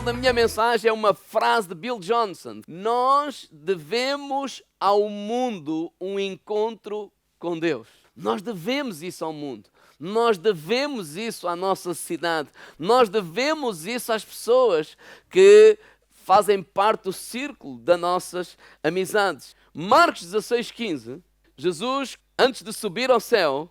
da minha mensagem é uma frase de Bill Johnson. Nós devemos ao mundo um encontro com Deus. Nós devemos isso ao mundo. Nós devemos isso à nossa cidade. Nós devemos isso às pessoas que fazem parte do círculo das nossas amizades. Marcos 16:15, Jesus, antes de subir ao céu,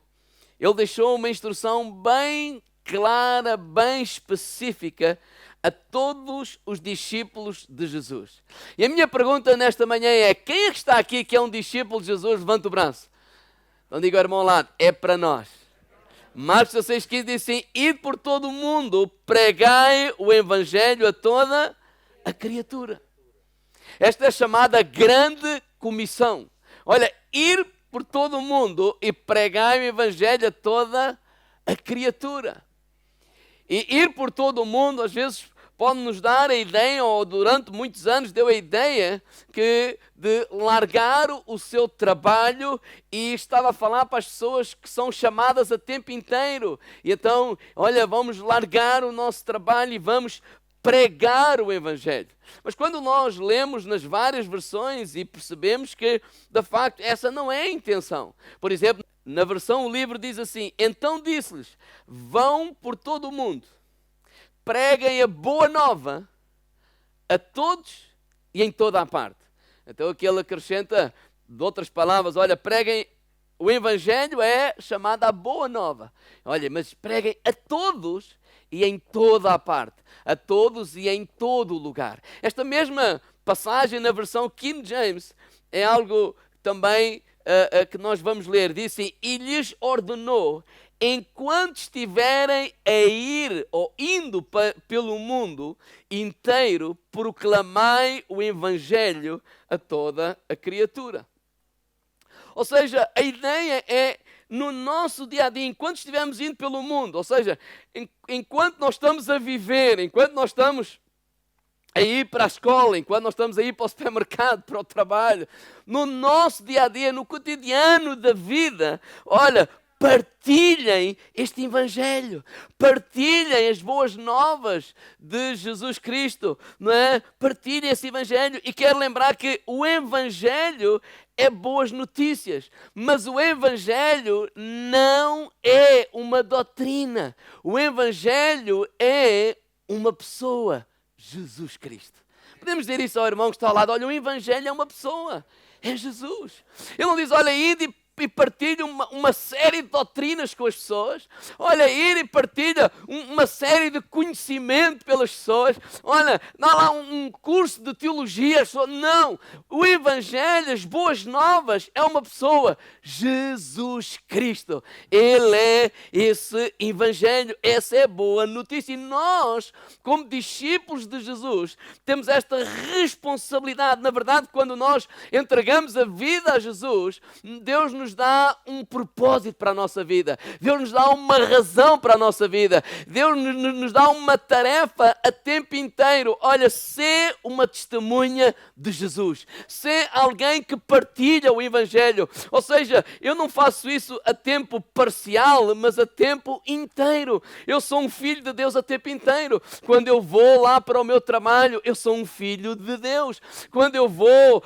ele deixou uma instrução bem clara, bem específica a todos os discípulos de Jesus. E a minha pergunta nesta manhã é: quem é que está aqui que é um discípulo de Jesus? Levanta o braço. Então diga ao irmão ao lado: é para nós. Marcos 16:15 diz assim: ide por todo o mundo, pregai o evangelho a toda a criatura. Esta é chamada grande comissão. Olha, ir por todo o mundo e pregai o evangelho a toda a criatura. E ir por todo o mundo, às vezes, pode nos dar a ideia, ou durante muitos anos deu a ideia, que de largar o seu trabalho, e estava a falar para as pessoas que são chamadas a tempo inteiro. E então, olha, vamos largar o nosso trabalho e vamos pregar o evangelho. Mas quando nós lemos nas várias versões e percebemos que, de facto, essa não é a intenção. Por exemplo, na versão o livro diz assim: então disse-lhes, vão por todo o mundo, preguem a boa nova a todos e em toda a parte. Então aqui ele acrescenta, de outras palavras, olha, preguem, o evangelho é chamado a boa nova. Olha, mas preguem a todos e em toda a parte, a todos e em todo o lugar. Esta mesma passagem na versão King James é algo também que nós vamos ler. Diz assim: e lhes ordenou, enquanto estiverem a ir ou indo pelo mundo inteiro, proclamai o evangelho a toda a criatura. Ou seja, a ideia é, no nosso dia a dia, enquanto estivermos indo pelo mundo, ou seja, enquanto nós estamos a viver, enquanto nós estamos a ir para a escola, enquanto nós estamos a ir para o supermercado, para o trabalho, no nosso dia a dia, no cotidiano da vida, olha, partilhem este evangelho, partilhem as boas novas de Jesus Cristo, não é? Partilhem esse evangelho. E quero lembrar que o evangelho é boas notícias, mas o evangelho não é uma doutrina. O evangelho é uma pessoa, Jesus Cristo. Podemos dizer isso ao irmão que está ao lado: olha, o evangelho é uma pessoa, é Jesus. Ele não diz, olha, ide e partilha uma série de doutrinas com as pessoas. Olha, ir e partilha uma série de conhecimento pelas pessoas. Olha, dá lá um curso de teologia. Não, o evangelho, as boas novas, é uma pessoa, Jesus Cristo. Ele é esse evangelho, essa é a boa notícia. E nós, como discípulos de Jesus, temos esta responsabilidade. Na verdade, quando nós entregamos a vida a Jesus, Deus nos dá um propósito para a nossa vida. Deus nos dá uma razão para a nossa vida. Deus nos dá uma tarefa a tempo inteiro. Olha, ser uma testemunha de Jesus. Ser alguém que partilha o evangelho. Ou seja, eu não faço isso a tempo parcial, mas a tempo inteiro. Eu sou um filho de Deus a tempo inteiro. Quando eu vou lá para o meu trabalho, eu sou um filho de Deus. Quando eu vou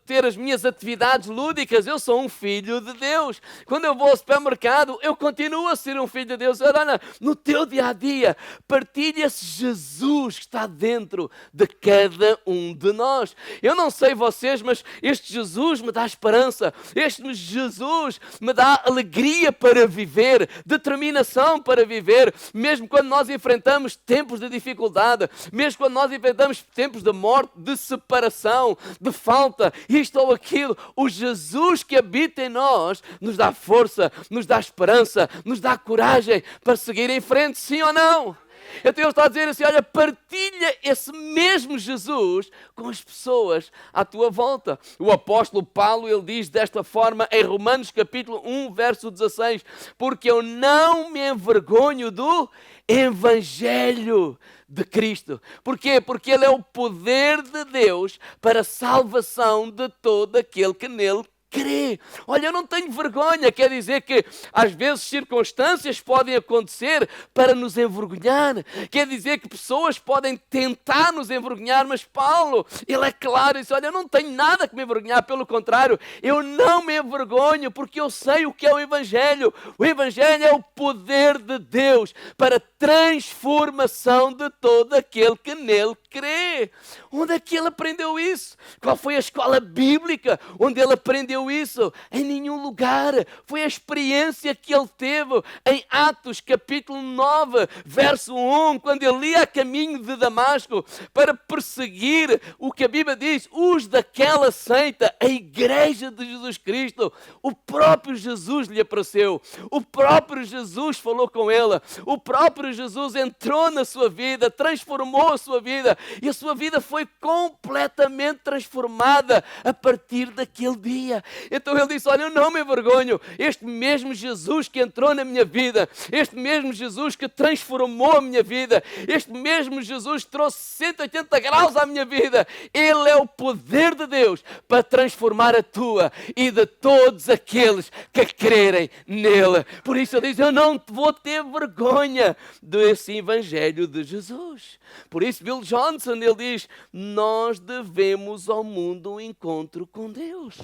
ter as minhas atividades lúdicas, eu sou um filho de Deus. Quando eu vou ao supermercado, eu continuo a ser um filho de Deus. Olha, no teu dia a dia, partilha esse Jesus que está dentro de cada um de nós. Eu não sei vocês, mas este Jesus me dá esperança. Este Jesus me dá alegria para viver, determinação para viver, mesmo quando nós enfrentamos tempos de dificuldade, mesmo quando nós enfrentamos tempos de morte, de separação, de falta, isto ou aquilo. O Jesus que habita em nós nos dá força, nos dá esperança, nos dá coragem para seguir em frente, sim ou não? Então Deus está a dizer assim: olha, partilha esse mesmo Jesus com as pessoas à tua volta. O apóstolo Paulo, ele diz desta forma em Romanos capítulo 1, verso 16: porque eu não me envergonho do evangelho de Cristo. Porquê? Porque ele é o poder de Deus para a salvação de todo aquele que nele crê. Olha, eu não tenho vergonha, quer dizer que às vezes circunstâncias podem acontecer para nos envergonhar. Quer dizer que pessoas podem tentar nos envergonhar, mas Paulo, ele é claro, ele diz, olha, eu não tenho nada que me envergonhar, pelo contrário, eu não me envergonho, porque eu sei o que é o Evangelho. O Evangelho é o poder de Deus para transformação de todo aquele que nele crê. Onde é que ele aprendeu isso? Qual foi a escola bíblica onde ele aprendeu isso? Em nenhum lugar. Foi a experiência que ele teve em Atos capítulo 9, verso 1, quando ele ia a caminho de Damasco para perseguir o que a Bíblia diz, os daquela seita, a igreja de Jesus Cristo. O próprio Jesus lhe apareceu. O próprio Jesus falou com ele. O próprio Jesus entrou na sua vida, transformou a sua vida e a sua vida foi completamente transformada a partir daquele dia. Então ele disse, olha, eu não me envergonho. Este mesmo Jesus que entrou na minha vida, este mesmo Jesus que transformou a minha vida, este mesmo Jesus que trouxe 180 graus à minha vida, ele é o poder de Deus para transformar a tua e de todos aqueles que crerem nele. Por isso ele diz, eu não vou ter vergonha desse Evangelho de Jesus. Por isso Bill Johnson, ele diz, nós devemos ao mundo um encontro com Deus.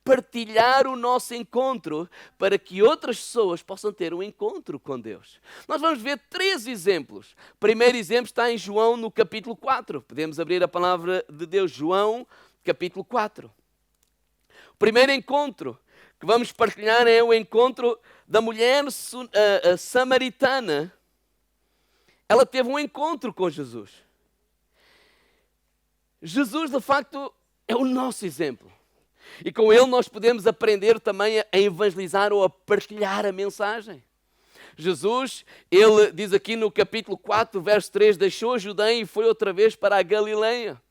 Partilhar o nosso encontro para que outras pessoas possam ter um encontro com Deus. Nós vamos ver 3 exemplos. O primeiro exemplo está em João no capítulo 4. Podemos abrir a palavra de Deus, João capítulo 4. O primeiro encontro que vamos partilhar é o encontro da mulher samaritana. Ela teve um encontro com Jesus. Jesus, de facto, é o nosso exemplo. E com ele nós podemos aprender também a evangelizar ou a partilhar a mensagem. Jesus, ele diz aqui no capítulo 4, verso 3, deixou a Judeia e foi outra vez para a Galileia.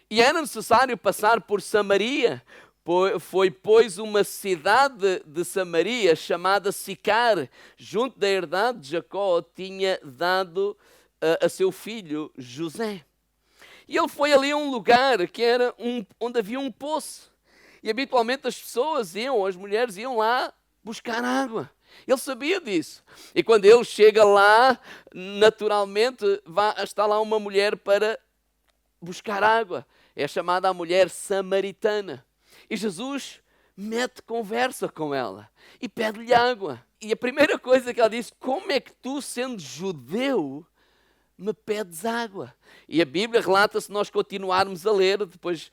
E era necessário passar por Samaria. Foi, pois, uma cidade de Samaria chamada Sicar, junto da herdade de Jacó, tinha dado a seu filho José. E ele foi ali a um lugar que era onde havia um poço. E habitualmente as pessoas iam, as mulheres iam lá buscar água. Ele sabia disso. E quando ele chega lá, naturalmente está lá uma mulher para buscar água. É chamada a mulher samaritana. E Jesus mete conversa com ela e pede-lhe água. E a primeira coisa que ela disse, como é que tu, sendo judeu, me pedes água? E a Bíblia relata, se nós continuarmos a ler, depois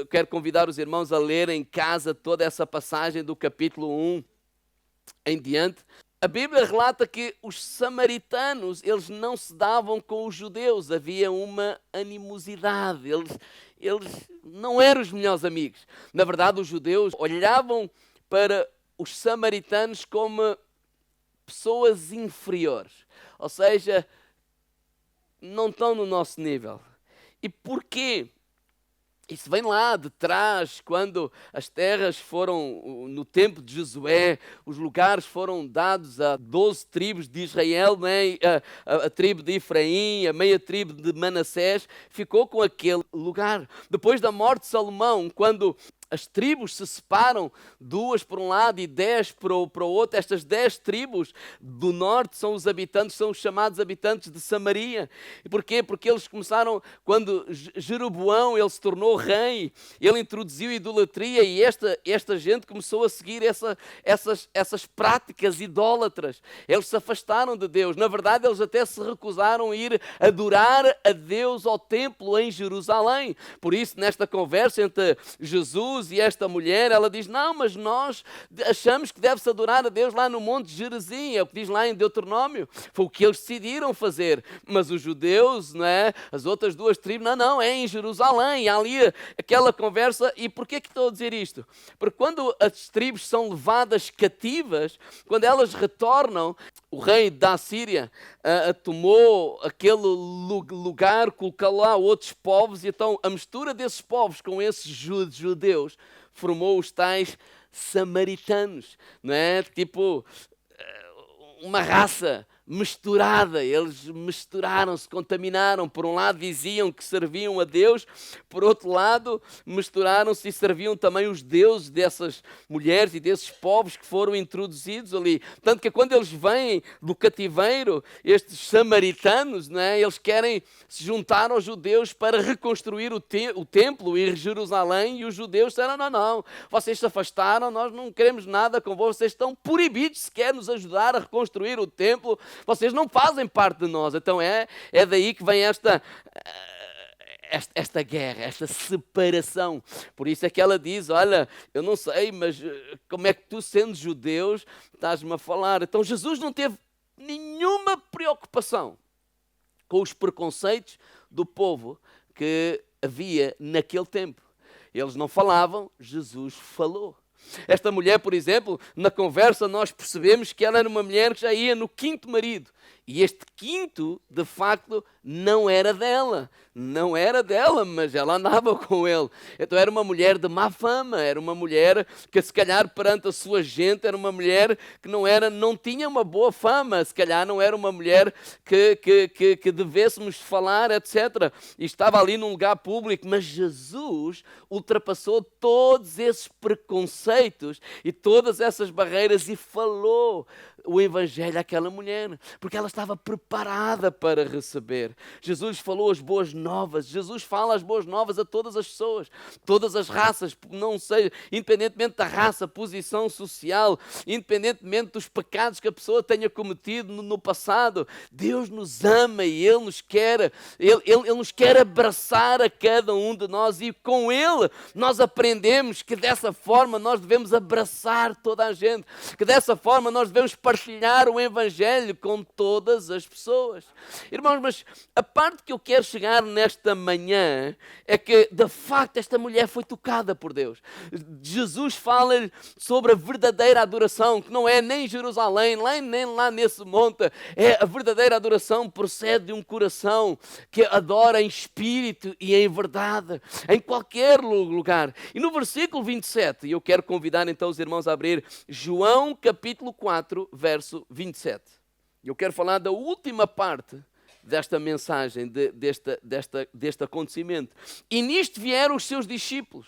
quero convidar os irmãos a ler em casa toda essa passagem do capítulo 1 em diante. A Bíblia relata que os samaritanos, eles não se davam com os judeus, havia uma animosidade, eles não eram os melhores amigos. Na verdade, os judeus olhavam para os samaritanos como pessoas inferiores, ou seja, não estão no nosso nível. E porquê? Isso vem lá de trás, quando as terras foram, no tempo de Josué, os lugares foram dados a 12 tribos de Israel, né? a tribo de Efraim, a meia tribo de Manassés, ficou com aquele lugar. Depois da morte de Salomão, quando as tribos se separam, 2 para um lado e 10 para o outro. Estas 10 tribos do norte são os chamados habitantes de Samaria. E porquê? Porque eles começaram, quando Jeroboão ele se tornou rei, ele introduziu idolatria e esta gente começou a seguir essas práticas idólatras. Eles se afastaram de Deus. Na verdade, eles até se recusaram a ir adorar a Deus ao templo em Jerusalém. Por isso, nesta conversa entre Jesus e esta mulher, ela diz, não, mas nós achamos que deve-se adorar a Deus lá no Monte Gerizim, é o que diz lá em Deuteronômio. Foi o que eles decidiram fazer. Mas os judeus, não é? As outras 2 tribos, não, é em Jerusalém. Há ali aquela conversa. E porquê que estou a dizer isto? Porque quando as tribos são levadas cativas, quando elas retornam, o rei da Assíria tomou aquele lugar, colocou lá outros povos, e então a mistura desses povos com esses judeus formou os tais samaritanos, não é? Tipo uma raça misturada. Eles misturaram-se, contaminaram. Por um lado diziam que serviam a Deus, por outro lado misturaram-se e serviam também os deuses dessas mulheres e desses povos que foram introduzidos ali. Tanto que quando eles vêm do cativeiro, estes samaritanos, né, eles querem se juntar aos judeus para reconstruir o templo e Jerusalém, e os judeus disseram, não, vocês se afastaram, nós não queremos nada convosco, vocês estão proibidos sequer nos ajudar a reconstruir o templo, vocês não fazem parte de nós. Então é daí que vem esta guerra, esta separação. Por isso é que ela diz, olha, eu não sei, mas como é que tu, sendo judeus, estás-me a falar? Então Jesus não teve nenhuma preocupação com os preconceitos do povo que havia naquele tempo. Eles não falavam, Jesus falou. Esta mulher, por exemplo, na conversa nós percebemos que ela era uma mulher que já ia no quinto marido. E este quinto, de facto, não era dela. Não era dela, mas ela andava com ele. Então era uma mulher de má fama, era uma mulher que se calhar perante a sua gente, era uma mulher que não tinha uma boa fama, se calhar não era uma mulher que devêssemos falar, etc. E estava ali num lugar público, mas Jesus ultrapassou todos esses preconceitos e todas essas barreiras e falou o Evangelho àquela mulher, porque ela estava preparada para receber. Jesus falou as boas novas, Jesus fala as boas novas a todas as pessoas, todas as raças, não sei, independentemente da raça, posição social, independentemente dos pecados que a pessoa tenha cometido no passado. Deus nos ama e Ele nos quer, Ele nos quer abraçar a cada um de nós, e com Ele nós aprendemos que dessa forma nós devemos abraçar toda a gente, que dessa forma nós devemos partilhar o Evangelho com todas as pessoas. Irmãos, mas a parte que eu quero chegar nesta manhã é que, de facto, esta mulher foi tocada por Deus. Jesus fala sobre a verdadeira adoração, que não é nem em Jerusalém, nem lá nesse monte. A verdadeira adoração procede de um coração que adora em espírito e em verdade, em qualquer lugar. E no versículo 27, eu quero convidar então os irmãos a abrir João capítulo 4, verso 27. Eu quero falar da última parte desta mensagem, deste acontecimento. E nisto vieram os seus discípulos.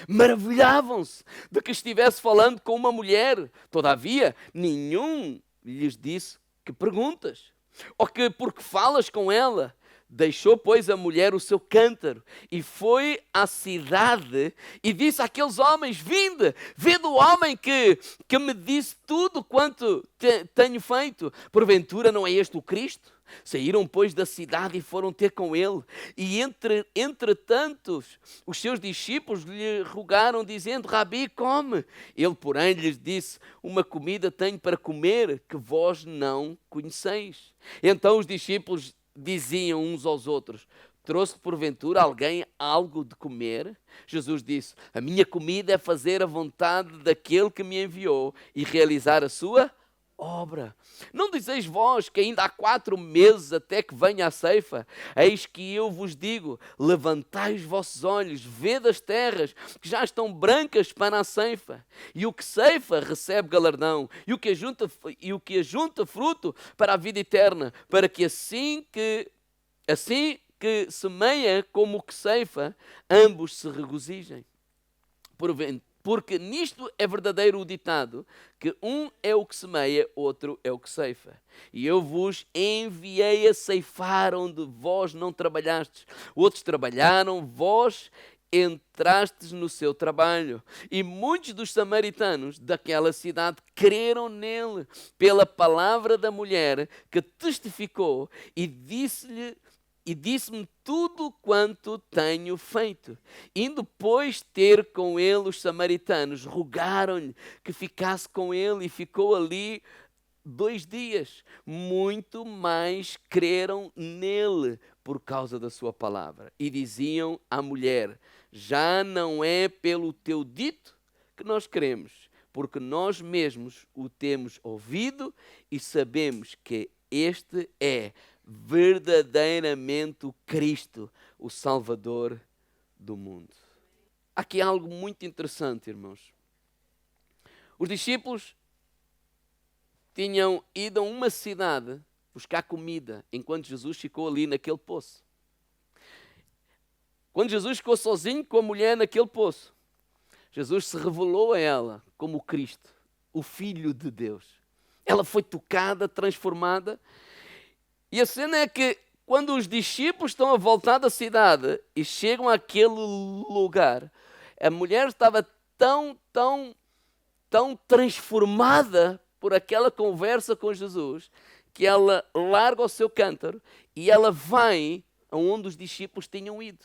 Maravilhavam-se de que estivesse falando com uma mulher. Todavia, nenhum lhes disse: que perguntas? Ou que porque falas com ela? Deixou, pois, a mulher o seu cântaro e foi à cidade e disse àqueles homens: vede o homem que me disse tudo quanto tenho feito. Porventura não é este o Cristo? Saíram, pois, da cidade e foram ter com ele. E entretanto, os seus discípulos lhe rogaram, dizendo: Rabi, come. Ele, porém, lhes disse: uma comida tenho para comer que vós não conheceis. Então os discípulos diziam uns aos outros: trouxe porventura alguém algo de comer? Jesus disse: a minha comida é fazer a vontade daquele que me enviou e realizar a sua obra. Não dizeis vós que ainda há 4 meses até que venha a ceifa? Eis que eu vos digo: levantai os vossos olhos, vede as terras que já estão brancas para a ceifa. E o que ceifa recebe galardão, e o que ajunta fruto para a vida eterna, para que assim que semeia como o que ceifa, ambos se regozijem. Porque nisto é verdadeiro o ditado, que um é o que semeia, outro é o que ceifa. E eu vos enviei a ceifar onde vós não trabalhastes. Outros trabalharam, vós entrastes no seu trabalho. E muitos dos samaritanos daquela cidade creram nele, pela palavra da mulher que testificou e disse-me tudo quanto tenho feito. Indo, pois, ter com ele os samaritanos, rogaram-lhe que ficasse com ele, e ficou ali 2 dias. Muito mais creram nele por causa da sua palavra. E diziam à mulher: já não é pelo teu dito que nós cremos, porque nós mesmos o temos ouvido e sabemos que este é verdadeiramente o Cristo, o Salvador do mundo. Aqui há algo muito interessante, irmãos. Os discípulos tinham ido a uma cidade buscar comida enquanto Jesus ficou ali naquele poço. Quando Jesus ficou sozinho com a mulher naquele poço, Jesus se revelou a ela como o Cristo, o Filho de Deus. Ela foi tocada, transformada. E a cena é que quando os discípulos estão a voltar da cidade e chegam àquele lugar, a mulher estava tão transformada por aquela conversa com Jesus, que ela larga o seu cântaro e ela vai aonde os discípulos tinham ido.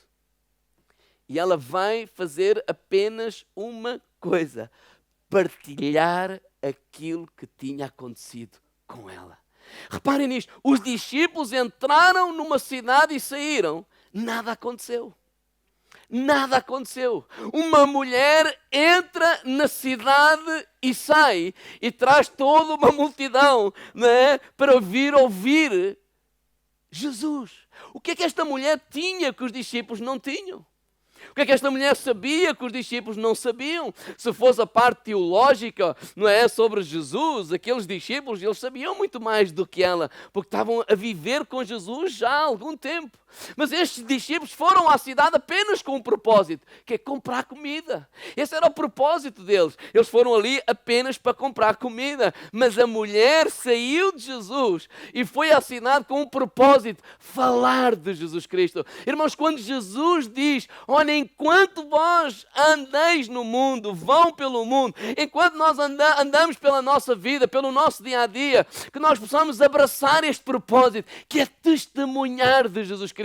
E ela vai fazer apenas uma coisa: partilhar aquilo que tinha acontecido com ela. Reparem nisto, os discípulos entraram numa cidade e saíram, nada aconteceu. Nada aconteceu. Uma mulher entra na cidade e sai e traz toda uma multidão, não é, para vir ouvir Jesus. O que é que esta mulher tinha que os discípulos não tinham? O que é que esta mulher sabia que os discípulos não sabiam? Se fosse a parte teológica, não é, sobre Jesus, aqueles discípulos, eles sabiam muito mais do que ela, porque estavam a viver com Jesus já há algum tempo. Mas estes discípulos foram à cidade apenas com um propósito, que é comprar comida. Esse era o propósito deles. Eles foram ali apenas para comprar comida. Mas a mulher saiu de Jesus e foi à cidade com um propósito: falar de Jesus Cristo. Irmãos, quando Jesus diz: olha, enquanto vós andeis no mundo, vão pelo mundo, enquanto nós andamos pela nossa vida, pelo nosso dia a dia, que nós possamos abraçar este propósito, que é testemunhar de Jesus Cristo.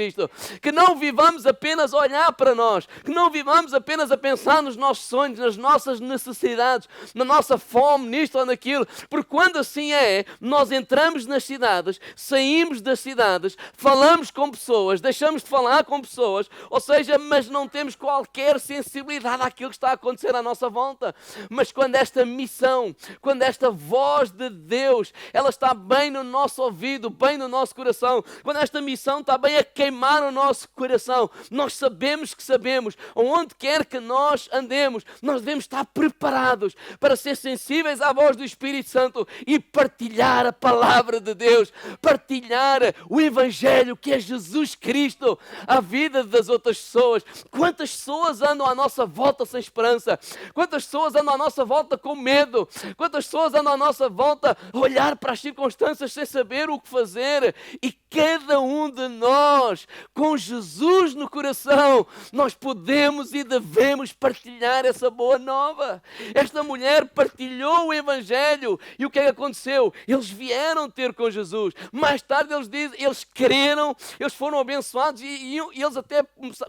Que não vivamos apenas a olhar para nós, que não vivamos apenas a pensar nos nossos sonhos, nas nossas necessidades, na nossa fome, nisto ou naquilo, porque quando assim é, nós entramos nas cidades, saímos das cidades, falamos com pessoas, deixamos de falar com pessoas, ou seja, mas não temos qualquer sensibilidade àquilo que está a acontecer à nossa volta. Mas quando esta missão, quando esta voz de Deus, ela está bem no nosso ouvido, bem no nosso coração, quando esta missão está bem a queimar o nosso coração, nós sabemos que sabemos, onde quer que nós andemos, nós devemos estar preparados para ser sensíveis à voz do Espírito Santo e partilhar a palavra de Deus, partilhar o Evangelho, que é Jesus Cristo, a vida das outras pessoas. Quantas pessoas andam à nossa volta sem esperança? Quantas pessoas andam à nossa volta com medo? Quantas pessoas andam à nossa volta a olhar para as circunstâncias sem saber o que fazer? E cada um de nós, com Jesus no coração, nós podemos e devemos partilhar essa boa nova. Esta mulher partilhou o Evangelho e o que é que aconteceu? Eles vieram ter com Jesus. Mais tarde eles dizem, eles creram, eles foram abençoados e eles até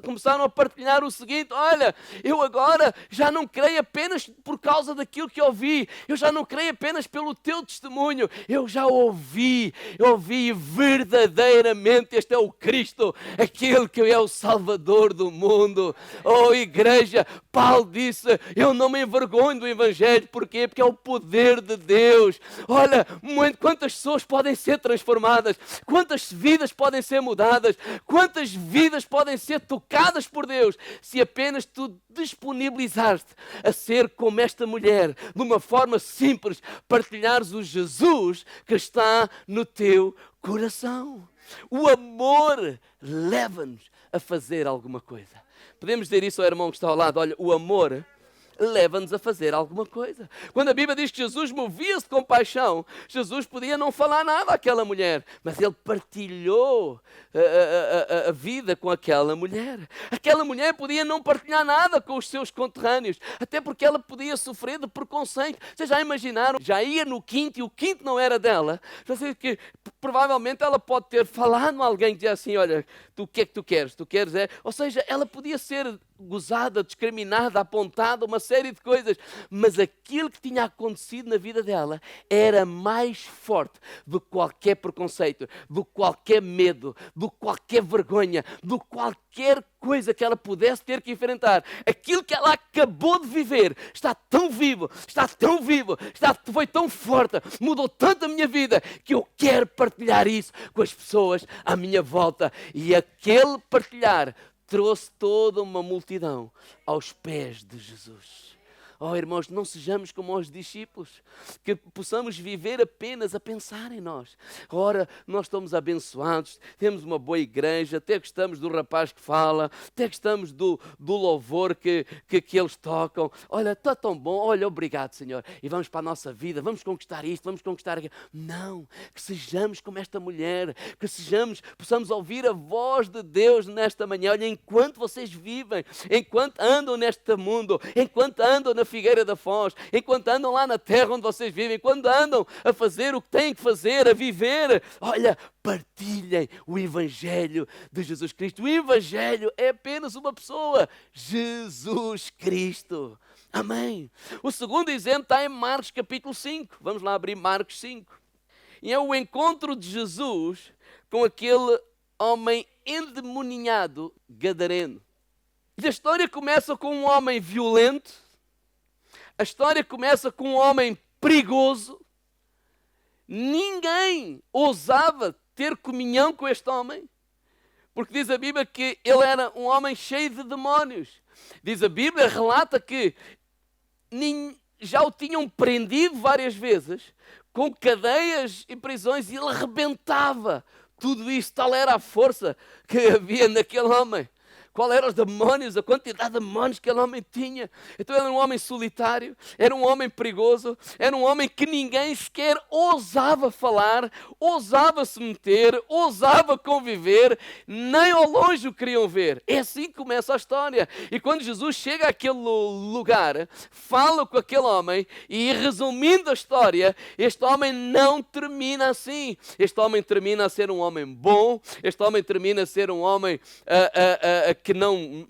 começaram a partilhar o seguinte: olha, eu agora já não creio apenas por causa daquilo que ouvi, eu já não creio apenas pelo teu testemunho, eu já ouvi verdadeiramente este é o Cristo, aquele que é o Salvador do mundo. Oh igreja, Paulo disse: eu não me envergonho do Evangelho. Porquê? Porque é o poder de Deus. Olha, quantas pessoas podem ser transformadas, quantas vidas podem ser mudadas, quantas vidas podem ser tocadas por Deus, se apenas tu disponibilizaste a ser como esta mulher, de uma forma simples, partilhares o Jesus que está no teu coração. O amor leva-nos a fazer alguma coisa. Podemos dizer isso ao irmão que está ao lado: olha, o amor leva-nos a fazer alguma coisa. Quando a Bíblia diz que Jesus movia-se de compaixão, Jesus podia não falar nada àquela mulher, mas ele partilhou a vida com aquela mulher. Aquela mulher podia não partilhar nada com os seus conterrâneos, até porque ela podia sofrer de preconceito. Vocês já imaginaram? Já ia no quinto e o quinto não era dela. Já sei que provavelmente ela pode ter falado a alguém que dizia assim: olha, o que é que tu queres? Tu queres é... Ou seja, ela podia ser gozada, discriminada, apontada, uma série de coisas, mas aquilo que tinha acontecido na vida dela era mais forte do que qualquer preconceito, do que qualquer medo, do que qualquer vergonha, do que qualquer coisa que ela pudesse ter que enfrentar. Aquilo que ela acabou de viver está tão vivo, foi tão forte, mudou tanto a minha vida, que eu quero partilhar isso com as pessoas à minha volta. E aquele partilhar trouxe toda uma multidão aos pés de Jesus. Oh, irmãos, não sejamos como os discípulos, que possamos viver apenas a pensar em nós. Ora, nós estamos abençoados, temos uma boa igreja, até gostamos do rapaz que fala, até gostamos do louvor que eles tocam. Olha, está tão bom, olha, obrigado, Senhor. E vamos para a nossa vida, vamos conquistar isto, vamos conquistar aquilo. Não, que sejamos como esta mulher, que possamos ouvir a voz de Deus nesta manhã. Olha, enquanto vocês vivem, enquanto andam neste mundo, enquanto andam na Figueira da Foz, enquanto andam lá na terra onde vocês vivem, quando andam a fazer o que têm que fazer, a viver, olha, partilhem o Evangelho de Jesus Cristo. O Evangelho é apenas uma pessoa, Jesus Cristo. Amém. O segundo exemplo está em Marcos capítulo 5. Vamos lá abrir Marcos 5. E é o encontro de Jesus com aquele homem endemoniado gadareno. E a história começa com um homem violento. A história começa com um homem perigoso. Ninguém ousava ter comunhão com este homem, porque diz a Bíblia que ele era um homem cheio de demónios. Diz a Bíblia, relata que já o tinham prendido várias vezes, com cadeias e prisões, e ele arrebentava tudo isto. Tal era a força que havia naquele homem. Qual eram os demónios, a quantidade de demónios que aquele homem tinha. Então era um homem solitário, era um homem perigoso, era um homem que ninguém sequer ousava falar, ousava se meter, ousava conviver, nem ao longe o queriam ver. É assim que começa a história. E quando Jesus chega àquele lugar, fala com aquele homem e, resumindo a história, este homem não termina assim. Este homem termina a ser um homem bom, este homem termina a ser um homem que não,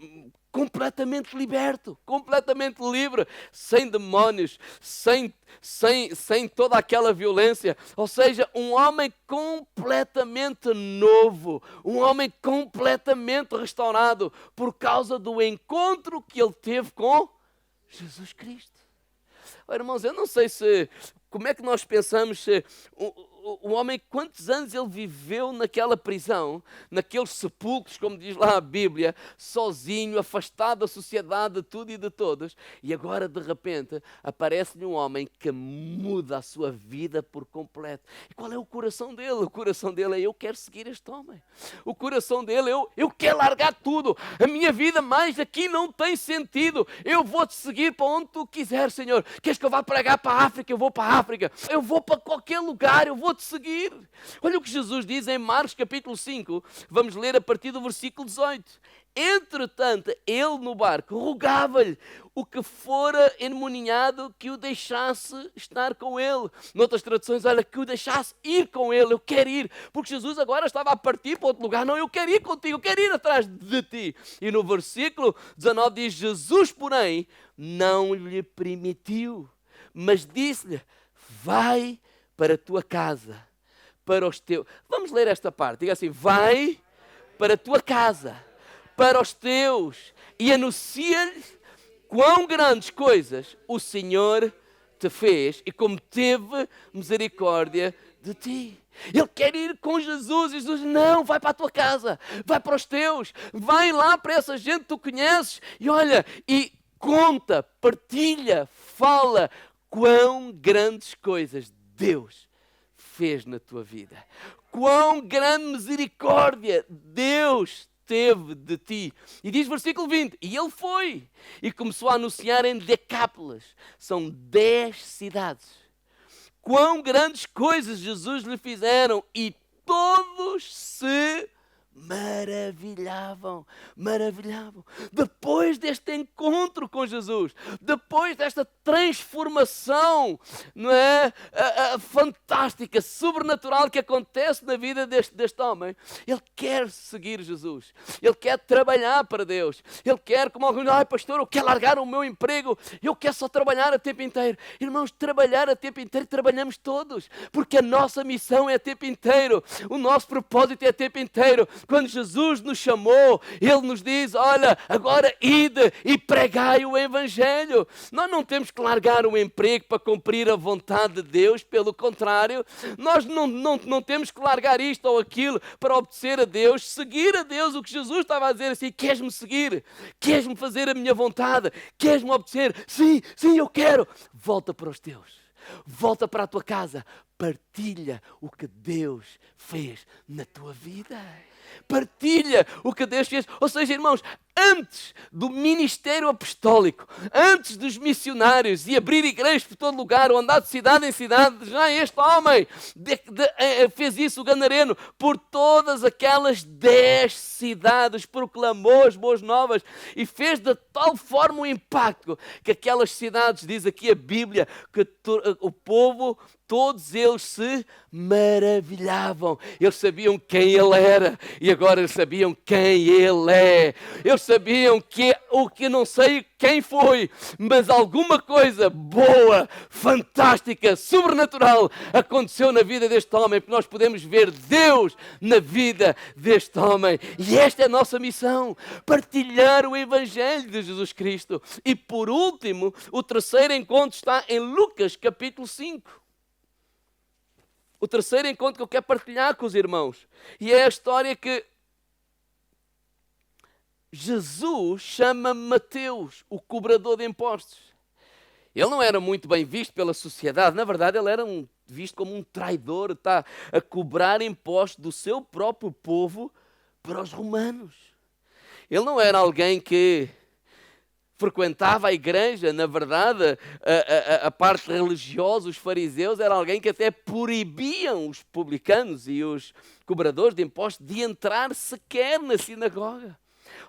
completamente liberto, completamente livre, sem demónios, sem toda aquela violência. Ou seja, um homem completamente novo, um homem completamente restaurado por causa do encontro que ele teve com Jesus Cristo. Oh, irmãos, eu não sei como é que nós pensamos o homem, quantos anos ele viveu naquela prisão, naqueles sepulcros, como diz lá a Bíblia, sozinho, afastado da sociedade, de tudo e de todos, e agora de repente aparece-lhe um homem que muda a sua vida por completo. E qual é o coração dele? O coração dele é: eu quero seguir este homem. O coração dele é: eu quero largar tudo, a minha vida mais aqui não tem sentido, eu vou-te seguir para onde tu quiser, Senhor. Queres que eu vá pregar para a África? Eu vou para a África. Eu vou para qualquer lugar, eu vou de seguir. Olha o que Jesus diz em Marcos capítulo 5, vamos ler a partir do versículo 18. Entretanto, ele no barco rogava-lhe o que fora endemoniado que o deixasse estar com ele. Noutras traduções, olha, que o deixasse ir com ele. Eu quero ir, porque Jesus agora estava a partir para outro lugar. Não, eu quero ir contigo, eu quero ir atrás de ti. E no versículo 19 diz: Jesus, porém, não lhe permitiu, mas disse-lhe: vai para a tua casa, para os teus... Vamos ler esta parte. Diga assim: vai para a tua casa, para os teus, e anuncia-lhes quão grandes coisas o Senhor te fez e como teve misericórdia de ti. Ele quer ir com Jesus. E Jesus: não, vai para a tua casa, vai para os teus, vai lá para essa gente que tu conheces, e olha, e conta, partilha, fala quão grandes coisas Deus fez na tua vida. Quão grande misericórdia Deus teve de ti. E diz versículo 20, e ele foi e começou a anunciar em Decápolis, são 10 cidades, quão grandes coisas Jesus lhe fizeram, e todos se maravilhavam. Depois deste encontro com Jesus, depois desta transformação, não é, fantástica, sobrenatural que acontece na vida deste homem, ele quer seguir Jesus, ele quer trabalhar para Deus, ele quer, como alguns: ai pastor, eu quero largar o meu emprego, eu quero só trabalhar a tempo inteiro. Irmãos, trabalhar a tempo inteiro trabalhamos todos, porque a nossa missão é a tempo inteiro, o nosso propósito é a tempo inteiro. Quando Jesus nos chamou, Ele nos diz, olha, agora ide e pregai o Evangelho. Nós não temos que largar o emprego para cumprir a vontade de Deus, pelo contrário, nós não temos que largar isto ou aquilo para obedecer a Deus, seguir a Deus. O que Jesus estava a dizer assim, queres-me seguir? Queres-me fazer a minha vontade? Queres-me obedecer? Sim, sim, eu quero. Volta para os teus. Volta para a tua casa, partilha o que Deus fez na tua vida. Partilha o que Deus fez. Ou seja, irmãos, antes do ministério apostólico, antes dos missionários e abrir igrejas por todo lugar, ou andar de cidade em cidade, já este homem fez isso, o Gadareno, por todas aquelas 10 cidades, proclamou as boas novas e fez de tal forma um impacto que aquelas cidades, diz aqui a Bíblia, que o povo, todos eles se maravilhavam. Eles sabiam quem ele era e agora eles sabiam quem ele é. Eles sabiam o que não sei quem foi, mas alguma coisa boa, fantástica, sobrenatural aconteceu na vida deste homem, porque nós podemos ver Deus na vida deste homem. E esta é a nossa missão, partilhar o Evangelho de Jesus Cristo. E por último, o terceiro encontro está em Lucas capítulo 5. O terceiro encontro que eu quero partilhar com os irmãos. E é a história que Jesus chama Mateus, o cobrador de impostos. Ele não era muito bem visto pela sociedade. Na verdade, ele era visto como um traidor. Está a cobrar impostos do seu próprio povo para os romanos. Ele não era alguém que frequentava a igreja. Na verdade, a parte religiosa, os fariseus, era alguém que até proibiam os publicanos e os cobradores de impostos de entrar sequer na sinagoga.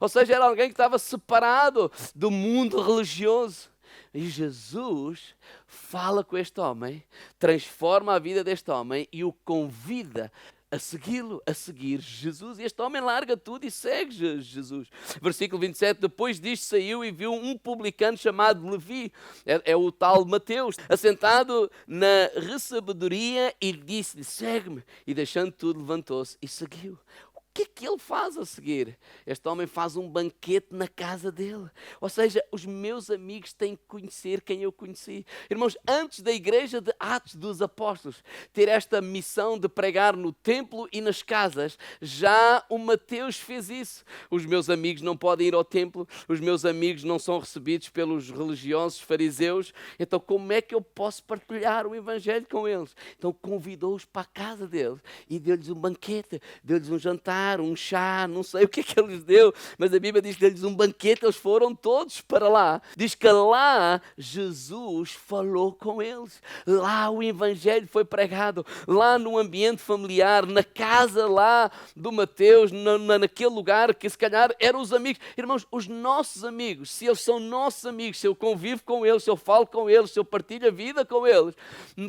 Ou seja, era alguém que estava separado do mundo religioso. E Jesus fala com este homem, transforma a vida deste homem e o convida a segui-lo, a seguir Jesus. E este homem larga tudo e segue Jesus. Versículo 27, depois disto saiu e viu um publicano chamado Levi, é o tal Mateus, assentado na recebedoria e disse-lhe, segue-me. E deixando tudo, levantou-se e seguiu. O que é que ele faz a seguir? Este homem faz um banquete na casa dele. Ou seja, os meus amigos têm que conhecer quem eu conheci. Irmãos, antes da igreja de Atos dos Apóstolos ter esta missão de pregar no templo e nas casas, já o Mateus fez isso. Os meus amigos não podem ir ao templo, os meus amigos não são recebidos pelos religiosos fariseus, então como é que eu posso partilhar o Evangelho com eles? Então convidou-os para a casa deles e deu-lhes um banquete, deu-lhes um jantar, um chá, não sei o que é que ele lhes deu, mas a Bíblia diz que deu-lhes um banquete, eles foram todos para lá. Diz que lá Jesus falou com eles, lá o Evangelho foi pregado, lá no ambiente familiar, na casa lá do Mateus, naquele lugar que se calhar eram os amigos. Irmãos, os nossos amigos, se eles são nossos amigos, se eu convivo com eles, se eu falo com eles, se eu partilho a vida com eles,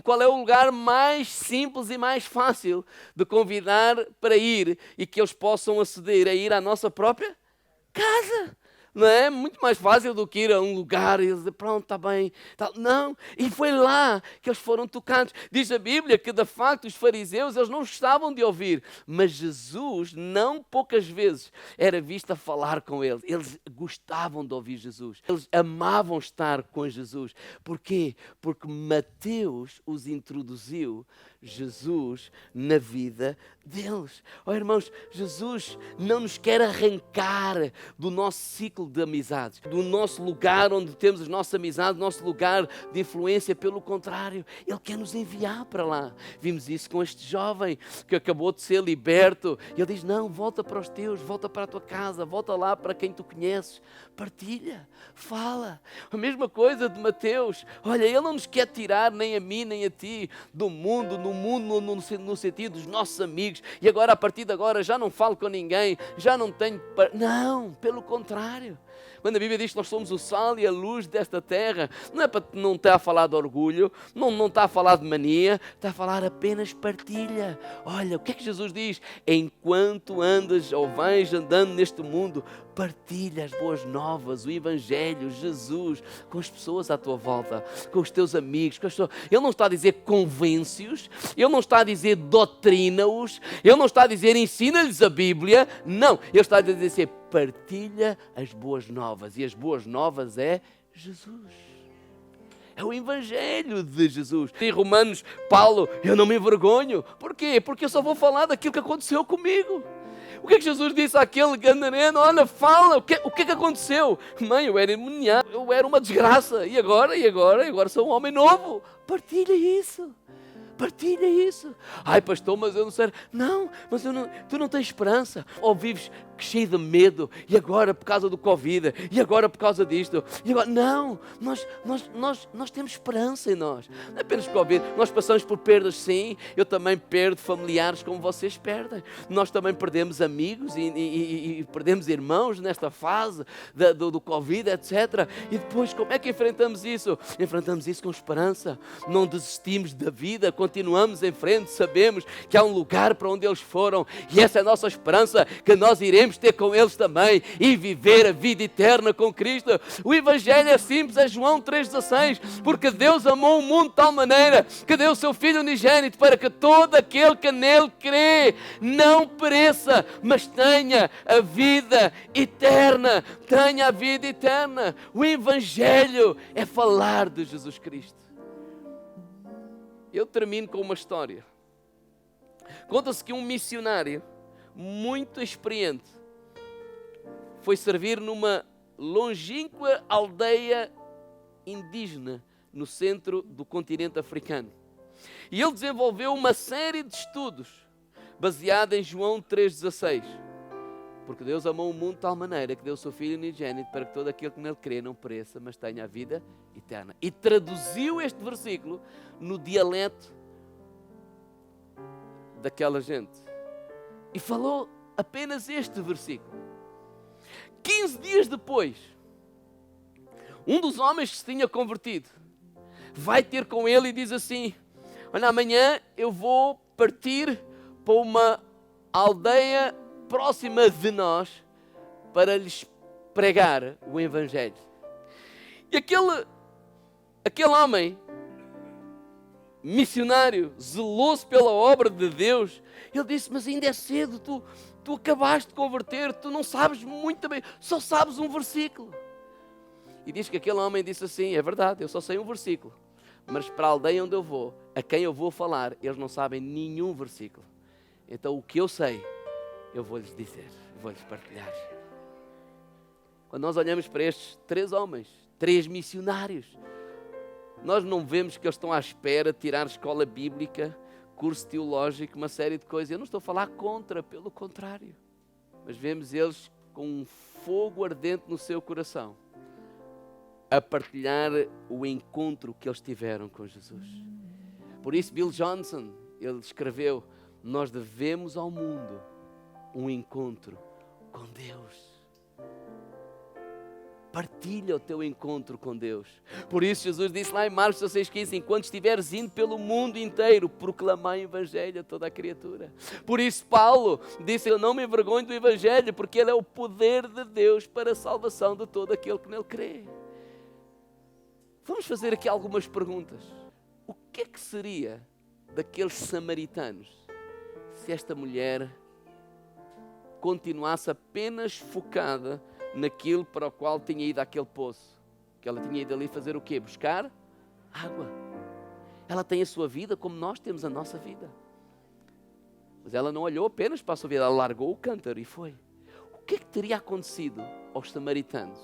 qual é o lugar mais simples e mais fácil de convidar para ir e que eles possam aceder a ir à nossa própria casa? Não é muito mais fácil do que ir a um lugar e eles dizer, pronto, está bem. Não, e foi lá que eles foram tocados. Diz a Bíblia que de facto os fariseus, eles não gostavam de ouvir, mas Jesus, não poucas vezes, era visto a falar com eles. Eles gostavam de ouvir Jesus. Eles amavam estar com Jesus. Porquê? Porque Mateus os introduziu Jesus na vida deles. Oh, irmãos, Jesus não nos quer arrancar do nosso ciclo de amizades, do nosso lugar onde temos as nossas amizades, nosso lugar de influência. Pelo contrário, Ele quer nos enviar para lá. Vimos isso com este jovem que acabou de ser liberto. Ele diz, não, volta para os teus, volta para a tua casa, volta lá para quem tu conheces, partilha, fala. A mesma coisa de Mateus. Olha, Ele não nos quer tirar nem a mim nem a ti do mundo, no sentido dos nossos amigos, e agora a partir de agora já não falo com ninguém, já não tenho... Não, pelo contrário, Quando a Bíblia diz que nós somos o sal e a luz desta terra, não é para não estar a falar de orgulho, não está a falar de mania, está a falar apenas partilha. Olha, o que é que Jesus diz? Enquanto andas ou vais andando neste mundo, partilha as boas novas, o Evangelho, Jesus, com as pessoas à tua volta, com os teus amigos. Com as pessoas. Ele não está a dizer convence-os, Ele não está a dizer doutrina-os, Ele não está a dizer ensina-lhes a Bíblia, não. Ele está a dizer assim, partilha as boas novas, e as boas novas é Jesus. É o Evangelho de Jesus. Em Romanos, Paulo, eu não me envergonho. Por quê? Porque eu só vou falar daquilo que aconteceu comigo. O que é que Jesus disse àquele gadareno? Olha, fala, o que é que aconteceu? Mãe, eu era endemoniado, eu era uma desgraça. E agora sou um homem novo. Partilha isso. Partilha isso. Ai, pastor, mas eu não sei. Não, mas tu não tens esperança. Ou vives cheio de medo. E agora por causa do Covid. E agora por causa disto. E agora, não, nós temos esperança em nós. Não é apenas Covid. Nós passamos por perdas, sim. Eu também perdo familiares como vocês perdem. Nós também perdemos amigos e perdemos irmãos nesta fase do Covid, etc. E depois, como é que enfrentamos isso? Enfrentamos isso com esperança. Não desistimos da vida. Continuamos em frente, sabemos que há um lugar para onde eles foram e essa é a nossa esperança, que nós iremos ter com eles também e viver a vida eterna com Cristo. O Evangelho é simples, é João 3,16, porque Deus amou o mundo de tal maneira que deu o seu Filho unigênito para que todo aquele que nele crê não pereça, mas tenha a vida eterna. Tenha a vida eterna. O Evangelho é falar de Jesus Cristo. Eu termino com uma história. Conta-se que um missionário muito experiente foi servir numa longínqua aldeia indígena no centro do continente africano. E ele desenvolveu uma série de estudos baseada em João 3,16. Porque Deus amou o mundo de tal maneira que deu o seu Filho unigênito para que todo aquele que nele crê não pereça, mas tenha a vida eterna. E traduziu este versículo no dialeto daquela gente. E falou apenas este versículo. 15 dias depois, um dos homens que se tinha convertido vai ter com ele e diz assim: olha, amanhã eu vou partir para uma aldeia próxima de nós para lhes pregar o Evangelho. E aquele homem missionário, zeloso pela obra de Deus, ele disse: mas ainda é cedo, tu acabaste de converter, tu não sabes muito bem, só sabes um versículo. E diz que aquele homem disse assim: é verdade, eu só sei um versículo, mas para a aldeia onde eu vou, a quem eu vou falar, eles não sabem nenhum versículo. Então o que eu sei, eu vou-lhes dizer, vou-lhes partilhar. Quando nós olhamos para estes 3 homens, 3 missionários, nós não vemos que eles estão à espera de tirar escola bíblica, curso teológico, uma série de coisas. Eu não estou a falar contra, pelo contrário. Mas vemos eles com um fogo ardente no seu coração, a partilhar o encontro que eles tiveram com Jesus. Por isso Bill Johnson, ele escreveu: nós devemos ao mundo um encontro com Deus. Partilha o teu encontro com Deus. Por isso Jesus disse lá em Marcos 16,15: enquanto estiveres indo pelo mundo inteiro, proclamai o Evangelho a toda a criatura. Por isso Paulo disse: eu não me envergonho do Evangelho, porque ele é o poder de Deus para a salvação de todo aquele que nele crê. Vamos fazer aqui algumas perguntas. O que é que seria daqueles samaritanos se esta mulher continuasse apenas focada naquilo para o qual tinha ido àquele poço? Que ela tinha ido ali fazer o quê? Buscar água. Ela tem a sua vida como nós temos a nossa vida. Mas ela não olhou apenas para a sua vida, ela largou o cântaro e foi. O que é que teria acontecido aos samaritanos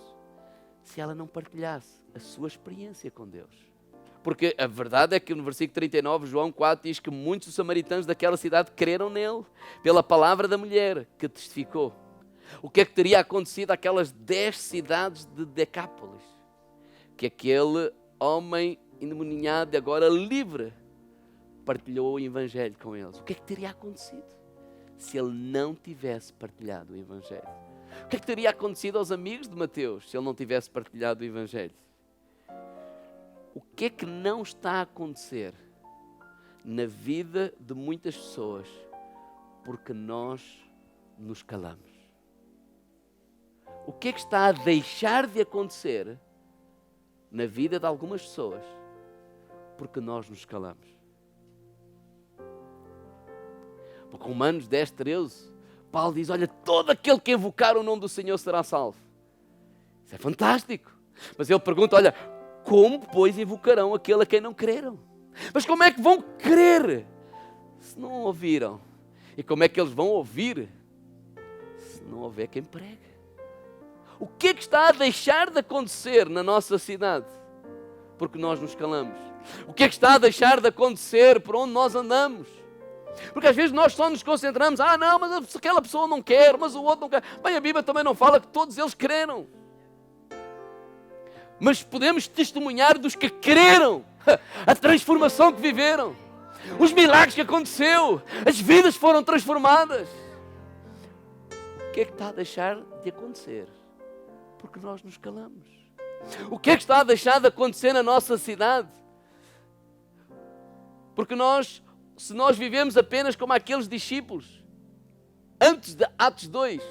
se ela não partilhasse a sua experiência com Deus? Porque a verdade é que no versículo 39, João 4, diz que muitos dos samaritanos daquela cidade creram nele, pela palavra da mulher que testificou. O que é que teria acontecido àquelas 10 cidades de Decápolis? Que aquele homem endemoniado, agora livre, partilhou o Evangelho com eles. O que é que teria acontecido se ele não tivesse partilhado o Evangelho? O que é que teria acontecido aos amigos de Mateus se ele não tivesse partilhado o Evangelho? O que é que não está a acontecer na vida de muitas pessoas porque nós nos calamos? O que é que está a deixar de acontecer na vida de algumas pessoas porque nós nos calamos? Porque Romanos 10, 13, Paulo diz, olha, todo aquele que invocar o nome do Senhor será salvo. Isso é fantástico. Mas ele pergunta, olha, como, pois, invocarão aquele a quem não creram? Mas como é que vão crer se não ouviram? E como é que eles vão ouvir se não houver quem pregue? O que é que está a deixar de acontecer na nossa cidade? Porque nós nos calamos. O que é que está a deixar de acontecer por onde nós andamos? Porque às vezes nós só nos concentramos, não, mas aquela pessoa não quer, mas o outro não quer. Bem, a Bíblia também não fala que todos eles creram. Mas podemos testemunhar dos que creram, a transformação que viveram, os milagres que aconteceu, as vidas foram transformadas. O que é que está a deixar de acontecer? Porque nós nos calamos. O que é que está a deixar de acontecer na nossa cidade? Porque se nós vivemos apenas como aqueles discípulos, antes de Atos 2,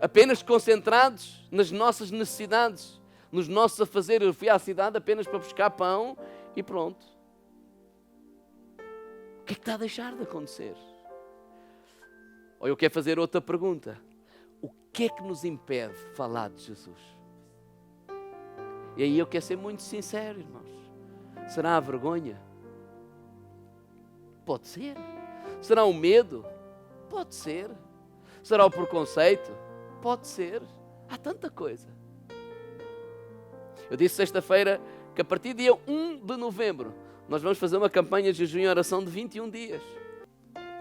apenas concentrados nas nossas necessidades, nos nossos afazeres. Eu fui à cidade apenas para buscar pão e pronto. O que é que está a deixar de acontecer? Ou eu quero fazer outra pergunta. O que é que nos impede de falar de Jesus? E aí eu quero ser muito sincero, irmãos. Será a vergonha? Pode ser. Será o medo? Pode ser. Será o preconceito? Pode ser. Há tanta coisa. Eu disse sexta-feira que a partir do dia 1 de novembro nós vamos fazer uma campanha de jejum e oração de 21 dias.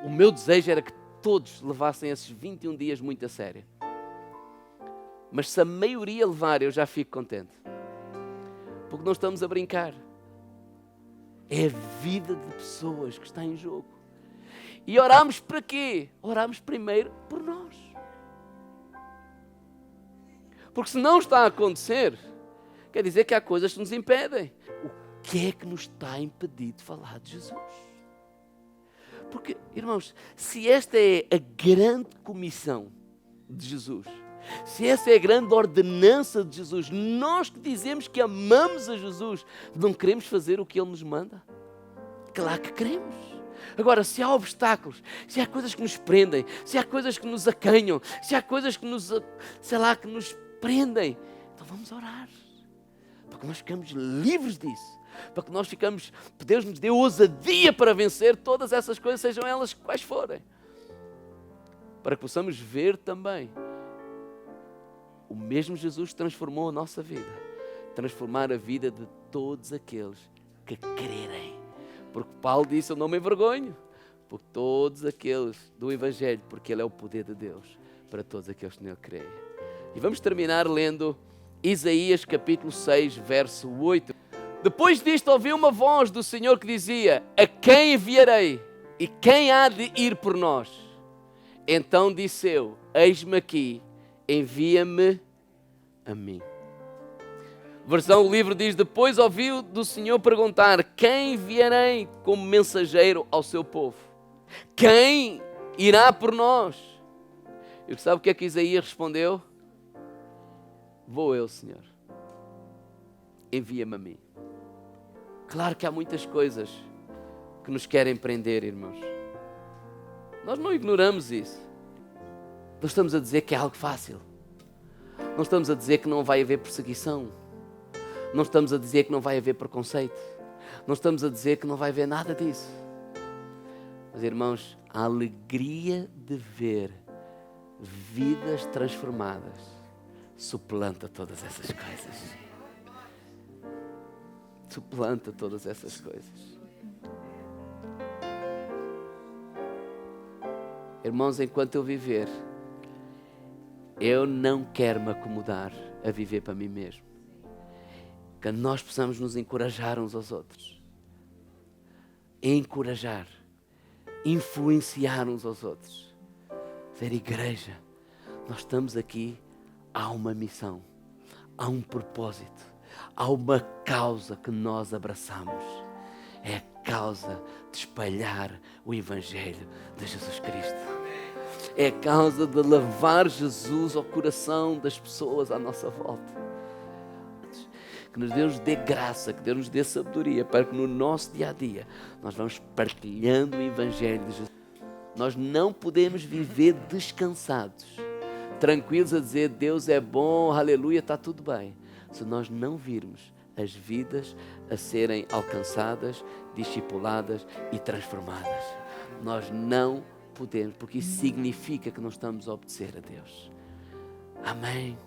O meu desejo era que todos levassem esses 21 dias muito a sério. Mas se a maioria levar, eu já fico contente. Porque não estamos a brincar. É a vida de pessoas que está em jogo. E oramos para quê? Oramos primeiro por nós. Porque se não está a acontecer, quer dizer que há coisas que nos impedem. O que é que nos está a impedir de falar de Jesus? Porque, irmãos, se esta é a grande comissão de Jesus, se essa é a grande ordenança de Jesus, nós que dizemos que amamos a Jesus, não queremos fazer o que Ele nos manda? Claro que queremos. Agora, se há obstáculos, se há coisas que nos prendem, se há coisas que nos acanham, se há coisas que nos, que nos prendem, então vamos orar. Para que nós ficamos livres disso. Para que nós Deus nos dê ousadia para vencer todas essas coisas, sejam elas quais forem. Para que possamos ver também o mesmo Jesus transformou a nossa vida, transformar a vida de todos aqueles que crerem. Porque Paulo disse, eu não me envergonho, por todos aqueles do Evangelho, porque Ele é o poder de Deus para todos aqueles que nele creem. E vamos terminar lendo Isaías capítulo 6, verso 8. Depois disto ouvi uma voz do Senhor que dizia, a quem enviarei e quem há de ir por nós? Então disse eu, eis-me aqui, envia-me a mim. Versão do livro diz, depois ouviu do Senhor perguntar, quem enviarei como mensageiro ao seu povo? Quem irá por nós? E sabe o que é que Isaías respondeu? Vou eu, Senhor. Envia-me a mim. Claro que há muitas coisas que nos querem prender, irmãos. Nós não ignoramos isso. Não estamos a dizer que é algo fácil. Não estamos a dizer que não vai haver perseguição. Não estamos a dizer que não vai haver preconceito. Não estamos a dizer que não vai haver nada disso. Mas, irmãos, a alegria de ver vidas transformadas suplanta todas essas coisas. Suplanta todas essas coisas. Irmãos, enquanto eu viver, eu não quero me acomodar a viver para mim mesmo. Que nós possamos nos encorajar uns aos outros. Encorajar. Influenciar uns aos outros. Ser igreja. Nós estamos aqui, há uma missão, há um propósito, há uma causa que nós abraçamos. É a causa de espalhar o Evangelho de Jesus Cristo. É a causa de levar Jesus ao coração das pessoas à nossa volta. Que Deus nos dê graça, que Deus nos dê sabedoria para que no nosso dia-a-dia nós vamos partilhando o Evangelho de Jesus. Nós não podemos viver descansados, tranquilos a dizer Deus é bom, aleluia, está tudo bem, se nós não virmos as vidas a serem alcançadas, discipuladas e transformadas. Nós não podemos, porque isso significa que não estamos a obedecer a Deus. Amém.